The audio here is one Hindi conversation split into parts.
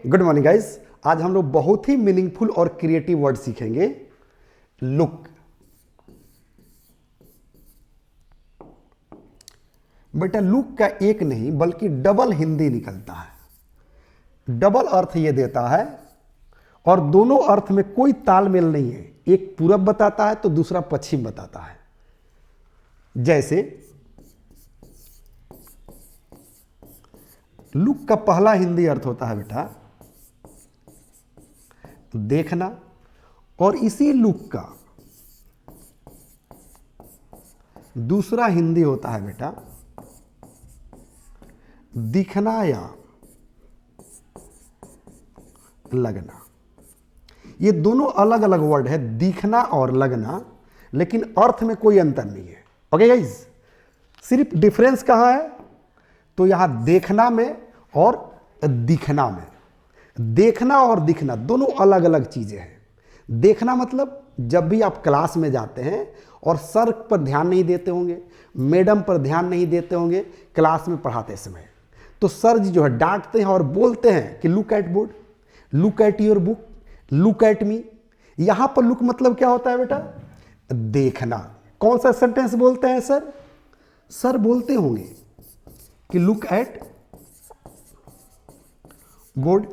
Good morning guys. आज हम लोग बहुत ही मीनिंगफुल और क्रिएटिव वर्ड सीखेंगे। लुक। बेटा लुक का एक नहीं बल्कि डबल हिंदी निकलता है। डबल अर्थ ये देता है और दोनों अर्थ में कोई तालमेल नहीं है। एक पूरब बताता है तो दूसरा पश्चिम बताता है। जैसे लुक का पहला हिंदी अर्थ होता है बेटा देखना, और इसी लुक का दूसरा हिंदी होता है बेटा दिखना या लगना। ये दोनों अलग अलग वर्ड है, दिखना और लगना, लेकिन अर्थ में कोई अंतर नहीं है। ओके गाइज, सिर्फ डिफरेंस कहाँ है? तो यहां देखना में और दिखना में। देखना और दिखना दोनों अलग अलग चीजें हैं। देखना मतलब जब भी आप क्लास में जाते हैं और सर पर ध्यान नहीं देते होंगे, मैडम पर ध्यान नहीं देते होंगे क्लास में पढ़ाते समय, तो सर जी जो है डांटते हैं और बोलते हैं कि look eight board, look at your book, look at me. यहां पर लुक मतलब क्या होता है बेटा? देखना। कौन सा सेंटेंस बोलते हैं सर? सर बोलते होंगे कि look eight board,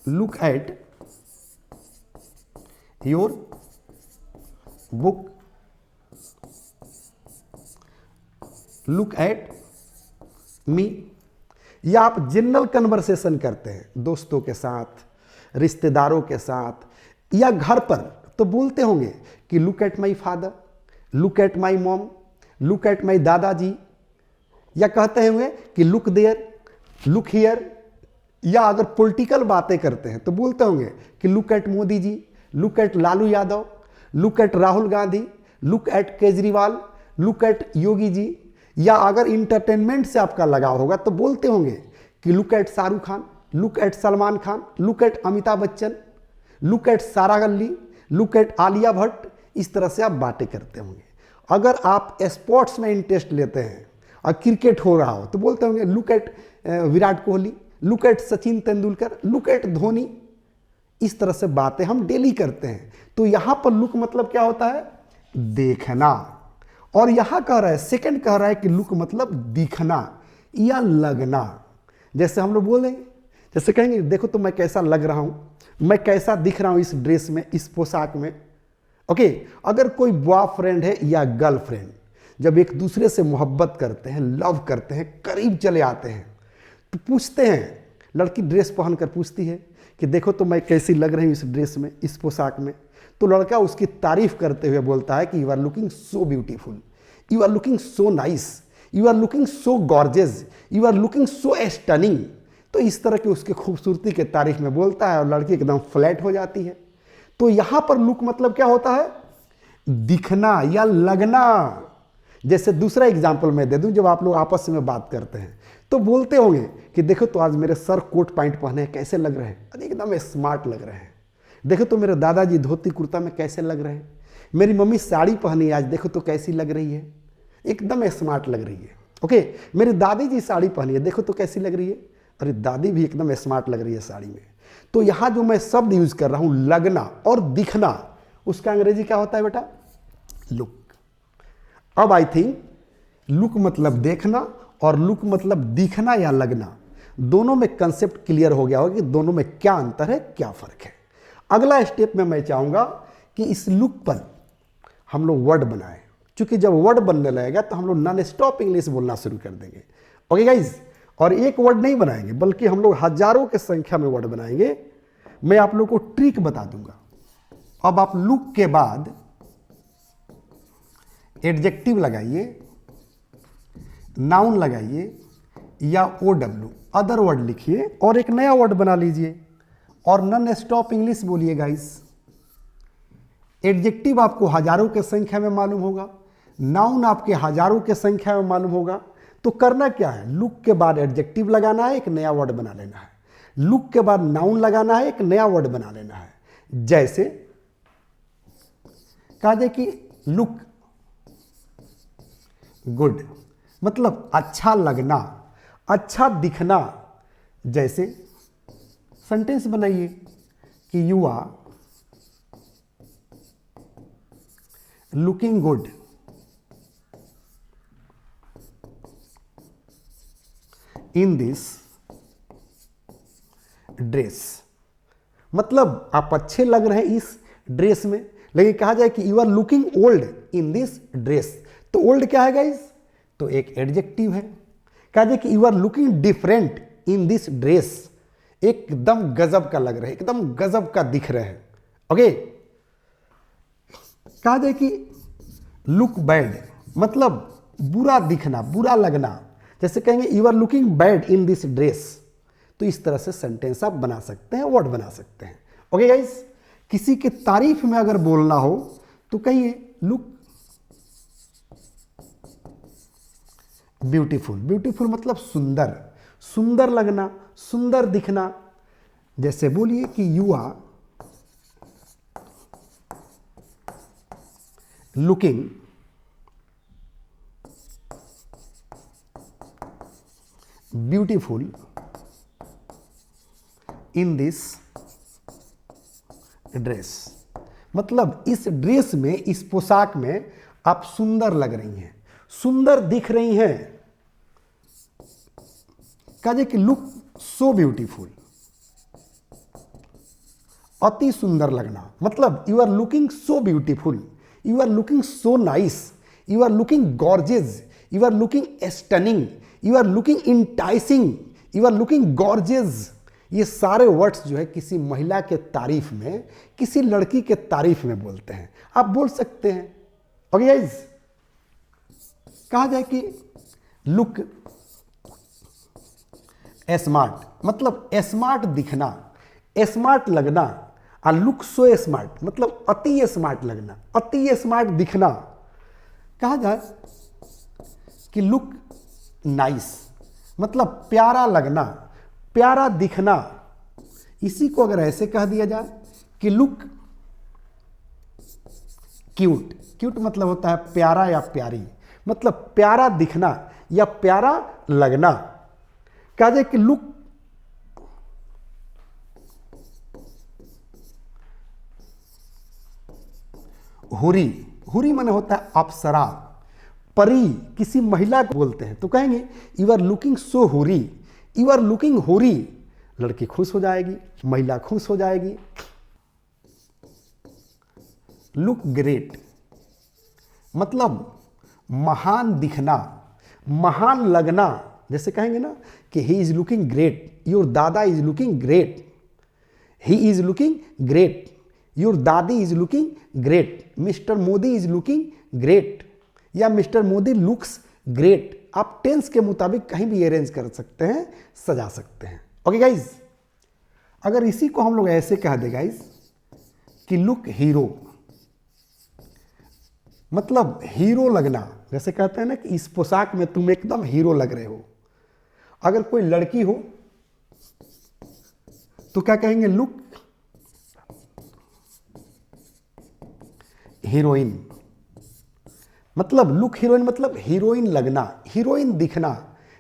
look at your book, look at me. या आप जनरल कन्वर्सेशन करते हैं दोस्तों के साथ, रिश्तेदारों के साथ या घर पर, तो बोलते होंगे कि look at my father, look at my mom, look at my दादाजी। या कहते होंगे कि लुक देयर, लुक हियर। या अगर पॉलिटिकल बातें करते हैं तो बोलते होंगे कि look at Modi ji, look at Lalu Yadav, look at Rahul Gandhi, look at Kejriwal, look at Yogi ji. या अगर इंटरटेनमेंट से आपका लगाव होगा तो बोलते होंगे कि look eight Shahrukh Khan, look at Salman Khan, look at Amitabh Bachchan, look at सारा अली, लुक एट आलिया भट्ट। इस तरह से आप बातें करते होंगे। अगर आप स्पोर्ट्स में इंटरेस्ट लेते हैं और क्रिकेट हो रहा हो तो बोलते होंगे look at Virat Kohli, look at Sachin Tendulkar, look at Dhoni. इस तरह से बातें हम डेली करते हैं। तो यहां पर लुक मतलब क्या होता है? देखना। और यहां कह रहा है, सेकंड कह रहा है कि लुक मतलब दिखना या लगना। जैसे हम लोग बोलेंगे, जैसे कहेंगे देखो तो मैं कैसा लग रहा हूं, मैं कैसा दिख रहा हूं इस ड्रेस में, इस पोशाक में। ओके, अगर कोई बॉयफ्रेंड है या गर्लफ्रेंड जब एक दूसरे से मोहब्बत करते हैं, लव करते हैं, करीब चले आते हैं, तो पूछते हैं, लड़की ड्रेस पहनकर पूछती है कि देखो तो मैं कैसी लग रही हूँ इस ड्रेस में, इस पोशाक में। तो लड़का उसकी तारीफ करते हुए बोलता है कि you are looking so beautiful, you are looking so nice, you are looking so gorgeous, you are looking so stunning. तो इस तरह की उसकी खूबसूरती के तारीफ में बोलता है और लड़की एकदम फ्लैट हो जाती है। तो यहां पर लुक मतलब क्या होता है? दिखना या लगना। जैसे दूसरा एग्जाम्पल मैं दे दूं, जब आप लोग आपस में बात करते हैं तो बोलते होंगे कि देखो तो आज मेरे सर कोट पैंट पहने हैं, कैसे लग रहे हैं? अरे एकदम स्मार्ट लग रहे हैं। देखो तो मेरे दादाजी धोती कुर्ता में कैसे लग रहे हैं। मेरी मम्मी साड़ी पहनी आज, देखो तो कैसी लग रही है, एकदम स्मार्ट लग रही है। ओके, मेरी दादी जी साड़ी पहनी है, देखो तो कैसी लग रही है। अरे दादी भी एकदम स्मार्ट लग रही है साड़ी में। तो यहां जो मैं शब्द यूज कर रहा हूं लगना और दिखना, उसका अंग्रेजी क्या होता है बेटा? लुक। अब आई थिंक लुक मतलब देखना और लुक मतलब दिखना या लगना, दोनों में कंसेप्ट क्लियर हो गया होगा कि दोनों में क्या अंतर है, क्या फर्क है। अगला स्टेप में मैं चाहूंगा कि इस लुक पर हम लोग वर्ड बनाएं, क्योंकि जब वर्ड बनने लगेगा तो हम लोग नॉन स्टॉप इंग्लिश बोलना शुरू कर देंगे। ओके गाइज, और एक वर्ड नहीं बनाएंगे बल्कि हम लोग हजारों की संख्या में वर्ड बनाएंगे। मैं आप लोग को ट्रिक बता दूंगा। अब आप लुक के बाद एडजेक्टिव लगाइए, नाउन लगाइए या OW अदर वर्ड लिखिए और एक नया वर्ड बना लीजिए और नॉन स्टॉप इंग्लिश बोलिए गाइस। एडजेक्टिव आपको हजारों के संख्या में मालूम होगा, नाउन आपके हजारों के संख्या में मालूम होगा। तो करना क्या है? लुक के बाद एडजेक्टिव लगाना है, एक नया वर्ड बना लेना है। लुक के बाद नाउन लगाना है, एक नया वर्ड बना लेना है। जैसे कहा जाए कि लुक गुड मतलब अच्छा लगना, अच्छा दिखना, जैसे सेंटेंस बनाइए कि you are looking good in this dress. मतलब आप अच्छे लग रहे हैं इस ड्रेस में। लेकिन कहा जाए कि you are looking old in this dress, तो ओल्ड क्या है गाइस? तो एक एडजेक्टिव है। कहा जाए कि you are looking different in this dress, एकदम गजब का लग रहा है, एकदम गजब का दिख रहे हैं। ओके। कहा जाए कि लुक बैड, मतलब बुरा दिखना, बुरा लगना। जैसे कहेंगे you are looking bad in this dress, तो इस तरह से सेंटेंस आप बना सकते हैं, वर्ड बना सकते हैं। Okay guys. किसी के तारीफ में अगर बोलना हो तो कहिए लुक ब्यूटीफुल। ब्यूटीफुल मतलब सुंदर, सुंदर लगना, सुंदर दिखना। जैसे बोलिए कि you are looking beautiful in this dress. मतलब इस ड्रेस में, इस पोशाक में आप सुंदर लग रही हैं, सुंदर दिख रही हैं। कहा कि लुक सो ब्यूटीफुल, अति सुंदर लगना। मतलब you are looking so beautiful, you are looking so nice, you are looking gorgeous, you are looking stunning, you are looking enticing, you are looking gorgeous. ये सारे वर्ड्स जो है किसी महिला के तारीफ में, किसी लड़की के तारीफ में बोलते हैं, आप बोल सकते हैं। Okay guys. कहा जाए कि लुक स्मार्ट, मतलब स्मार्ट दिखना, स्मार्ट लगना। और लुक सो स्मार्ट मतलब अति स्मार्ट लगना, अति स्मार्ट दिखना। कहा जाए कि लुक नाइस, मतलब प्यारा लगना, प्यारा दिखना। इसी को अगर ऐसे कह दिया जाए कि लुक क्यूट। क्यूट मतलब होता है प्यारा या प्यारी, मतलब प्यारा दिखना या प्यारा लगना। कहा जाए कि लुक हुरी। हुरी माने होता है अप्सरा, परी, किसी महिला को बोलते हैं तो कहेंगे you are looking so hurry, you are looking hurry. लड़की खुश हो जाएगी, महिला खुश हो जाएगी। लुक ग्रेट मतलब महान दिखना, महान लगना। जैसे कहेंगे ना कि he is looking great, your dada is looking great, he is looking great, your dadi is looking great, mister Modi is looking great, या मिस्टर मोदी लुक्स ग्रेट। आप टेंस के मुताबिक कहीं भी अरेंज कर सकते हैं, सजा सकते हैं। Okay guys. अगर इसी को हम लोग ऐसे कह दे गाइज कि लुक हीरो, मतलब हीरो लगना। जैसे कहते हैं ना कि इस पोशाक में तुम एकदम हीरो लग रहे हो। अगर कोई लड़की हो तो क्या कहेंगे? Look heroine. मतलब लुक हीरोइन मतलब हीरोइन लगना, हीरोइन दिखना।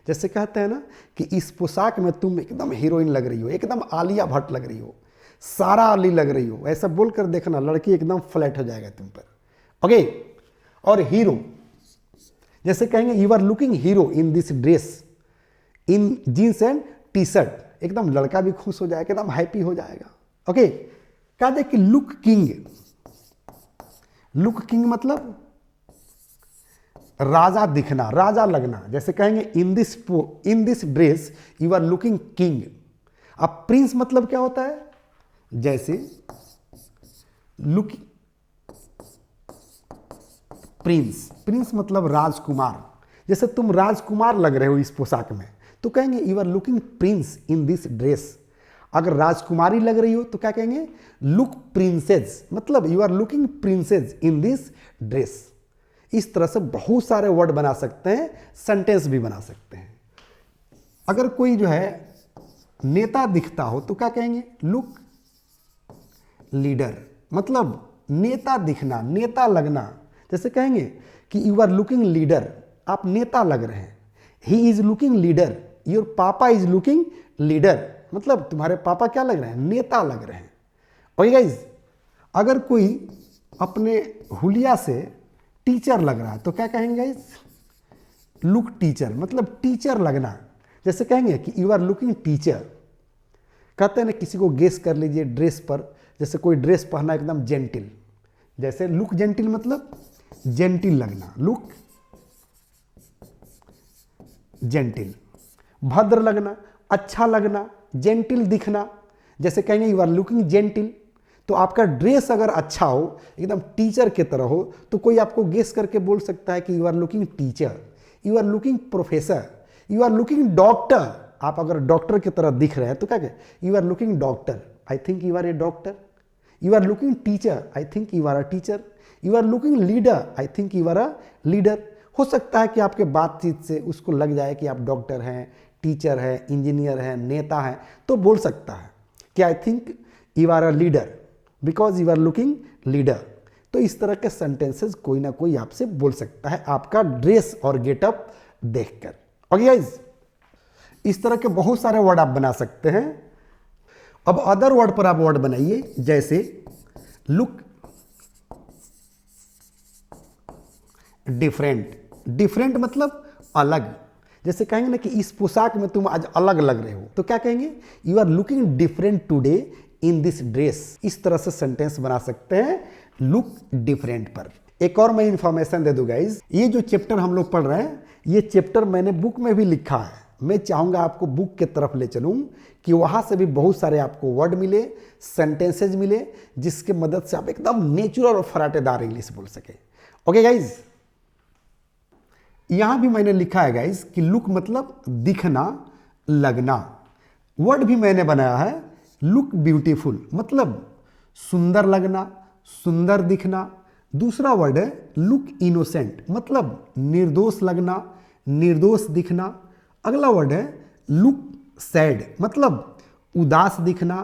जैसे कहते हैं ना कि इस पोशाक में तुम एकदम हीरोइन लग रही हो, एकदम आलिया भट्ट लग रही हो, सारा अली लग रही हो। ऐसा बोलकर देखना, लड़की एकदम फ्लैट हो जाएगा तुम पर। ओके। और हीरो, जैसे कहेंगे you are looking hero in this dress, in jeans and T shirt. एकदम लड़का भी खुश हो जाएगा, एकदम हैप्पी हो जाएगा। ओके। कहा जाए कि लुक किंग। लुक किंग मतलब राजा दिखना, राजा लगना। जैसे कहेंगे in this dress you are looking king. अब प्रिंस मतलब क्या होता है? जैसे लुक प्रिंस, प्रिंस मतलब राजकुमार। जैसे तुम राजकुमार लग रहे हो इस पोशाक में तो कहेंगे you are looking prince in this dress. अगर राजकुमारी लग रही हो तो क्या कहेंगे? लुक प्रिंसेस, मतलब you are looking princess in this dress. इस तरह से बहुत सारे वर्ड बना सकते हैं, सेंटेंस भी बना सकते हैं। अगर कोई जो है नेता दिखता हो तो क्या कहेंगे? लुक लीडर, मतलब नेता दिखना, नेता लगना। जैसे कहेंगे कि यू आर लुकिंग लीडर, आप नेता लग रहे हैं। ही इज लुकिंग लीडर, योर पापा इज लुकिंग लीडर, मतलब तुम्हारे पापा क्या लग रहे हैं, नेता लग रहे हैं। ओके गाइज, अगर कोई अपने हुलिया से टीचर लग रहा है तो क्या कहेंगे गाइज, लुक टीचर, मतलब टीचर लगना। जैसे कहेंगे कि यू आर लुकिंग टीचर। कहते हैं ना, किसी को गेस कर लीजिए ड्रेस पर, जैसे कोई ड्रेस पहना एकदम जेंटिल, जैसे लुक जेंटिल मतलब जेंटिल लगना, लुक जेंटिल। भद्र लगना, अच्छा लगना, जेंटिल दिखना। जैसे कहेंगे यू आर लुकिंग जेंटिल, तो आपका ड्रेस अगर अच्छा हो, एकदम टीचर की तरह हो, तो कोई आपको गेस करके बोल सकता है कि you are looking teacher, you are looking professor, you are looking doctor. आप अगर डॉक्टर की तरह दिख रहे हैं तो क्या कहें, you are looking doctor, I think you are a doctor. You are looking teacher, I think you are a teacher. You are looking leader, I think you are a leader. हो सकता है कि आपके बातचीत से उसको लग जाए कि आप डॉक्टर हैं, टीचर हैं, इंजीनियर हैं, नेता हैं, तो बोल सकता है कि I think you are a leader because you are looking leader. तो इस तरह के सेंटेंसेस कोई ना कोई आपसे बोल सकता है आपका ड्रेस और गेटअप देखकर। ओके गाइस, इस तरह के बहुत सारे वर्ड आप बना सकते हैं। अब अदर वर्ड पर आप वर्ड बनाइए, जैसे लुक डिफरेंट। डिफरेंट मतलब अलग। जैसे कहेंगे ना कि इस पोशाक में तुम आज अलग लग रहे हो, तो क्या कहेंगे, you are looking different today in this dress. इस तरह से सेंटेंस बना सकते हैं लुक डिफरेंट पर। एक और मैं इंफॉर्मेशन दे दूं गाइज, ये जो चैप्टर हम लोग पढ़ रहे हैं, ये चैप्टर मैंने बुक में भी लिखा है। मैं चाहूंगा आपको बुक के तरफ ले चलूं कि वहां से भी बहुत सारे आपको वर्ड मिले, सेंटेंसेज मिले, जिसके मदद से आप एकदम नेचुरल और फराटेदार इंग्लिश बोल सके। ओके गाइज, यहां भी मैंने लिखा है गाइज कि लुक मतलब दिखना, लगना। वर्ड भी मैंने बनाया है लुक ब्यूटीफुल, मतलब सुंदर लगना, सुंदर दिखना। दूसरा वर्ड है लुक इनोसेंट, मतलब निर्दोष लगना, निर्दोष दिखना। अगला वर्ड है लुक सैड, मतलब उदास दिखना,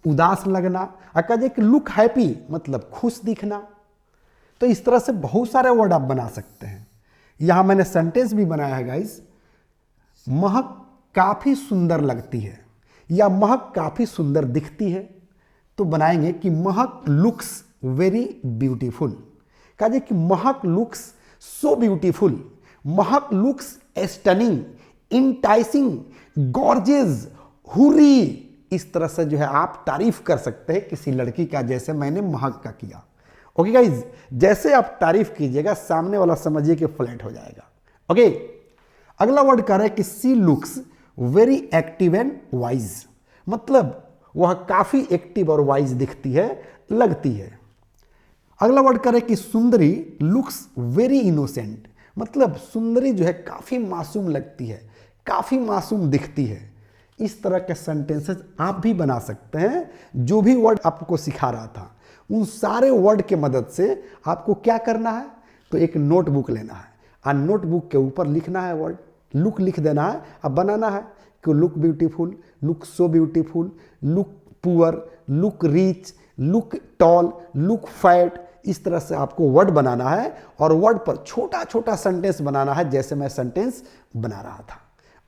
उदास लगना। अगर एक लुक हैप्पी मतलब खुश दिखना। तो इस तरह से बहुत सारे वर्ड आप बना सकते हैं। यहां मैंने सेंटेंस भी बनाया है गाइस, महक काफी सुंदर लगती है या महक काफी सुंदर दिखती है, तो बनाएंगे कि महक लुक्स वेरी ब्यूटीफुल। कहा कि महक लुक्स सो ब्यूटीफुल, महक लुक्स स्टनिंग, इंटाइसिंग, गॉर्जियस, हुरी। इस तरह से जो है आप तारीफ कर सकते हैं किसी लड़की का, जैसे मैंने महक का किया। ओके गाइज, जैसे आप तारीफ कीजिएगा सामने वाला समझिए कि फ्लैट हो जाएगा। ओके, अगला वर्ड कह रहा है कि she looks very active and wise, मतलब वह काफी एक्टिव और वाइज दिखती है, लगती है। अगला वर्ड कह रहा है कि सुंदरी लुक्स वेरी इनोसेंट, मतलब सुंदरी जो है काफी मासूम लगती है, काफी मासूम दिखती है। इस तरह के सेंटेंसेस आप भी बना सकते हैं। जो भी वर्ड आपको सिखा रहा था, उन सारे वर्ड के मदद से आपको क्या करना है, तो एक नोटबुक लेना है और नोटबुक के ऊपर लिखना है वर्ड, लुक लिख देना है। अब बनाना है कि look beautiful, look so beautiful, look poor, look rich, look tall, look fat. इस तरह से आपको वर्ड बनाना है और वर्ड पर छोटा छोटा सेंटेंस बनाना है, जैसे मैं सेंटेंस बना रहा था।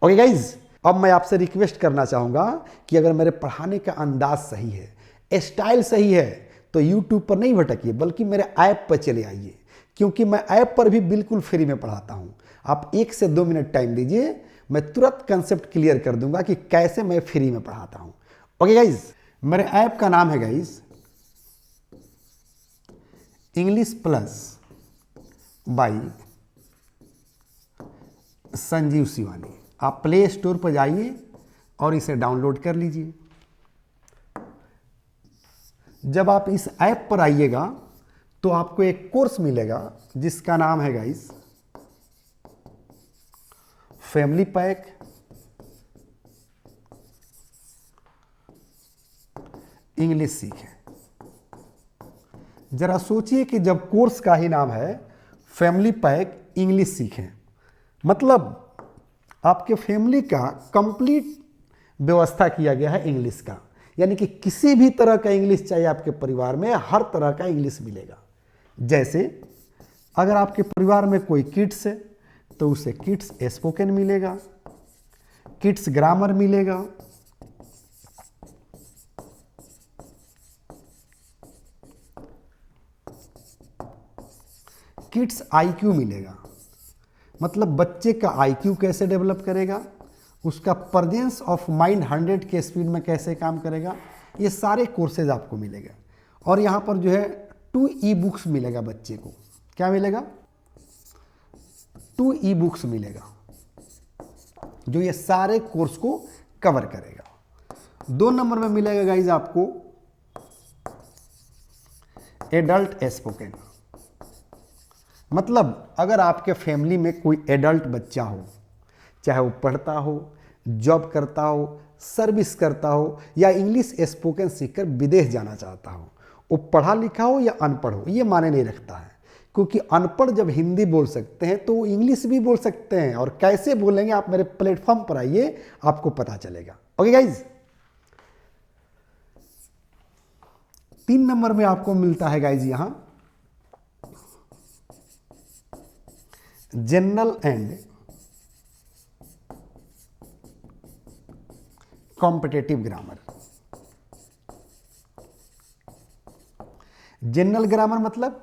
ओके गाइज, अब मैं आपसे रिक्वेस्ट करना चाहूंगा कि अगर मेरे पढ़ाने का अंदाज सही है, स्टाइल सही है, तो यूट्यूब पर नहीं भटकिए, बल्कि मेरे ऐप पर चले आइए, क्योंकि मैं ऐप पर भी बिल्कुल फ्री में पढ़ाता हूं। आप 1 से 2 मिनट टाइम दीजिए, मैं तुरंत कंसेप्ट क्लियर कर दूंगा कि कैसे मैं फ्री में पढ़ाता हूं। ओके गाइज, मेरे ऐप का नाम है guys English plus by Sanjeev Shivani. आप प्ले स्टोर पर जाइए और इसे डाउनलोड कर लीजिए। जब आप इस ऐप पर आइएगा तो आपको एक कोर्स मिलेगा जिसका नाम है गाइस फैमिली पैक इंग्लिश सीखें। जरा सोचिए कि जब कोर्स का ही नाम है फैमिली पैक इंग्लिश सीखें, मतलब आपके फैमिली का कंप्लीट व्यवस्था किया गया है इंग्लिश का, यानी कि किसी भी तरह का इंग्लिश चाहिए आपके परिवार में, हर तरह का इंग्लिश मिलेगा। जैसे अगर आपके परिवार में कोई किड्स है तो उसे किड्स स्पोकन मिलेगा, किड्स ग्रामर मिलेगा, किड्स आईक्यू मिलेगा, मतलब बच्चे का आईक्यू कैसे डेवलप करेगा, उसका प्रेजेंस ऑफ माइंड 100 के स्पीड में कैसे काम करेगा, ये सारे कोर्सेज आपको मिलेगा। और यहाँ पर जो है 2 ई बुक्स मिलेगा बच्चे को। क्या मिलेगा? 2 ई बुक्स मिलेगा जो ये सारे कोर्स को कवर करेगा। 2 नंबर में मिलेगा गाइज आपको एडल्ट स्पोकन। मतलब अगर आपके फैमिली में कोई एडल्ट बच्चा हो, चाहे वो पढ़ता हो, जॉब करता हो, सर्विस करता हो, या इंग्लिश स्पोकन सीखकर विदेश जाना चाहता हो, वो पढ़ा लिखा हो या अनपढ़ हो, ये माने नहीं रखता है। क्योंकि अनपढ़ जब हिंदी बोल सकते हैं तो वो इंग्लिश भी बोल सकते हैं, और कैसे बोलेंगे आप मेरे प्लेटफॉर्म पर आइए, आपको पता चलेगा। ओके गाइज, 3 नंबर में आपको मिलता है गाइज यहां general and competitive grammar. General grammar मतलब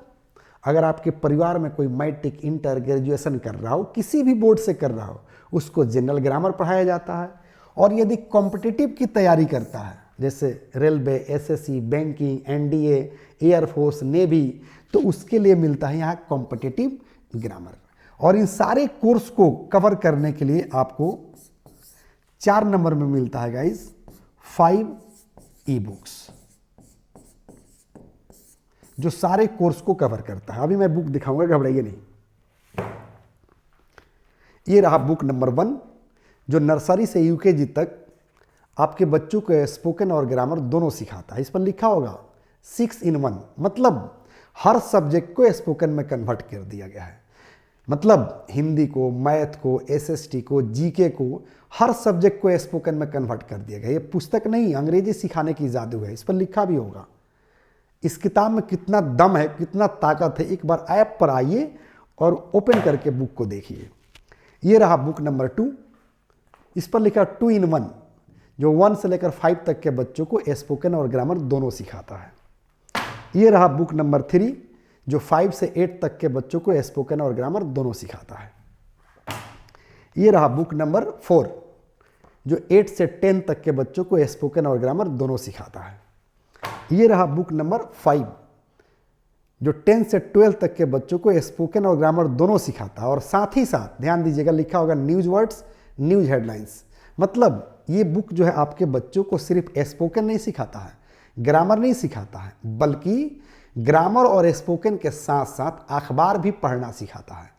अगर आपके परिवार में कोई मैट्रिक, इंटर, ग्रेजुएशन कर रहा हो, किसी भी बोर्ड से कर रहा हो, उसको जनरल ग्रामर पढ़ाया जाता है। और यदि कॉम्पिटिटिव की तैयारी करता है, जैसे railway, SSC, banking, NDA, air force, navy, तो उसके लिए मिलता है यहाँ कॉम्पिटिटिव ग्रामर। और इन सारे कोर्स को कवर करने के लिए आपको 4 नंबर में मिलता है गाइज 5 ई बुक्स, जो सारे कोर्स को कवर करता है। अभी मैं बुक दिखाऊंगा, घबराइए नहीं। ये रहा बुक नंबर 1, जो नर्सरी से यूकेजी तक आपके बच्चों को स्पोकन और ग्रामर दोनों सिखाता है। इस पर लिखा होगा 6 in 1, मतलब हर सब्जेक्ट को स्पोकन में कन्वर्ट कर दिया गया है। मतलब हिंदी को, मैथ को, एसएसटी को, जीके को, हर सब्जेक्ट को स्पोकन में कन्वर्ट कर दिया गया। ये पुस्तक नहीं, अंग्रेजी सिखाने की जादू है। इस पर लिखा भी होगा। इस किताब में कितना दम है, कितना ताकत है, एक बार ऐप पर आइए और ओपन करके बुक को देखिए। ये रहा बुक नंबर 2, इस पर लिखा 2 in 1, जो 1 से लेकर 5 तक के बच्चों को स्पोकन और ग्रामर दोनों सिखाता है। ये रहा बुक नंबर 3, जो 5 से 8 तक के बच्चों को स्पोकन और ग्रामर दोनों सिखाता है। ये रहा बुक नंबर 4, जो 8 से 10 तक के बच्चों को स्पोकन और ग्रामर दोनों सिखाता है। ये रहा बुक नंबर 5, जो 10 से 12 तक के बच्चों को स्पोकन और ग्रामर दोनों सिखाता है। और साथ ही साथ ध्यान दीजिएगा, लिखा होगा न्यूज वर्ड्स, न्यूज हेडलाइंस। मतलब ये बुक जो है आपके बच्चों को सिर्फ स्पोकन नहीं सिखाता है, ग्रामर नहीं सिखाता है, बल्कि ग्रामर और स्पोकन के साथ साथ अखबार भी पढ़ना सिखाता है।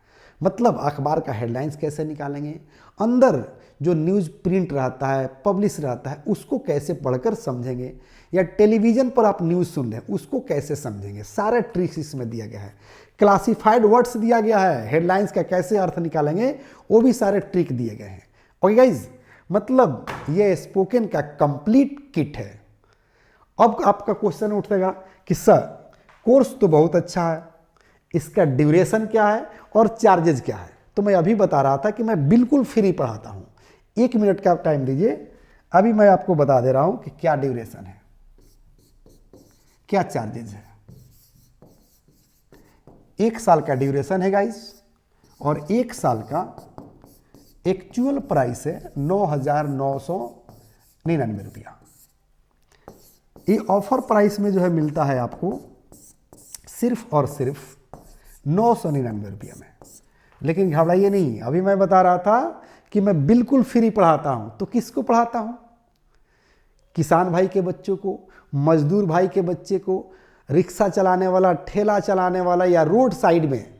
मतलब अखबार का हेडलाइंस कैसे निकालेंगे, अंदर जो न्यूज़ प्रिंट रहता है, पब्लिश रहता है, उसको कैसे पढ़कर समझेंगे, या टेलीविज़न पर आप न्यूज़ सुन रहे हैं उसको कैसे समझेंगे, सारे ट्रिक्स इसमें दिया गया है। क्लासिफाइड वर्ड्स दिया गया है, हेडलाइंस का कैसे अर्थ निकालेंगे वो भी सारे ट्रिक दिए गए हैं। ओके गाइज, मतलब ये स्पोकन का कंप्लीट किट है। अब आपका क्वेश्चन उठेगा कि सर कोर्स तो बहुत अच्छा है, इसका ड्यूरेशन क्या है और चार्जेज क्या है? तो मैं अभी बता रहा था कि मैं बिल्कुल फ्री पढ़ाता हूँ। 1 मिनट का टाइम दीजिए, अभी मैं आपको बता दे रहा हूँ कि क्या ड्यूरेशन है, क्या चार्जेज है। 1 साल का ड्यूरेशन है गाइस, और 1 साल का एक्चुअल प्राइस है 9,999 रुपया। ये ऑफर प्राइस में जो है मिलता है आपको सिर्फ और सिर्फ 999 रुपये में। लेकिन घबराइए नहीं, अभी मैं बता रहा था कि मैं बिल्कुल फ्री पढ़ाता हूं। तो किसको पढ़ाता हूं? किसान भाई के बच्चों को, मजदूर भाई के बच्चे को, रिक्शा चलाने वाला, ठेला चलाने वाला, या रोड साइड में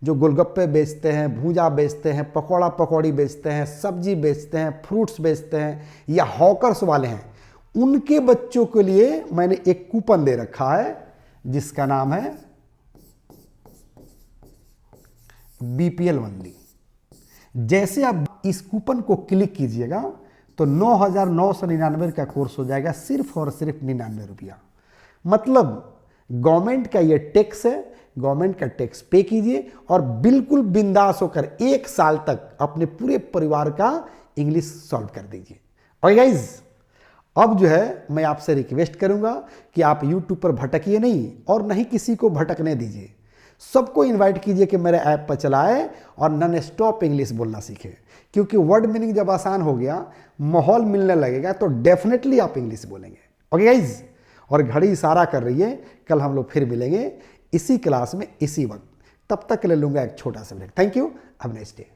जो गोलगप्पे बेचते हैं, भूजा बेचते हैं, पकौड़ा पकौड़ी बेचते हैं, सब्जी बेचते हैं, फ्रूट्स बेचते हैं, या हॉकर्स वाले हैं, उनके बच्चों के लिए मैंने एक कूपन दे रखा है जिसका नाम है बीपीएल ओनली। जैसे आप इस कूपन को क्लिक कीजिएगा तो 9,999 का कोर्स हो जाएगा सिर्फ और सिर्फ 99 रुपया। मतलब गवर्नमेंट का ये टैक्स है, गवर्नमेंट का टैक्स पे कीजिए और बिल्कुल बिंदास होकर 1 साल तक अपने पूरे परिवार का इंग्लिश सॉल्व कर दीजिए। और गाइज अब जो है मैं आपसे रिक्वेस्ट करूंगा कि आप YouTube पर भटकिए नहीं और नहीं किसी को भटकने दीजिए। सबको इनवाइट कीजिए कि मेरे ऐप पर चलाए और नॉन स्टॉप इंग्लिश बोलना सीखें, क्योंकि वर्ड मीनिंग जब आसान हो गया, माहौल मिलने लगेगा, तो डेफिनेटली आप इंग्लिश बोलेंगे। ओके गाइज, और घड़ी इशारा कर रही है, कल हम लोग फिर मिलेंगे इसी क्लास में इसी वक्त। तब तक के लिए लूंगा एक छोटा सा break. Thank you, have a nice day.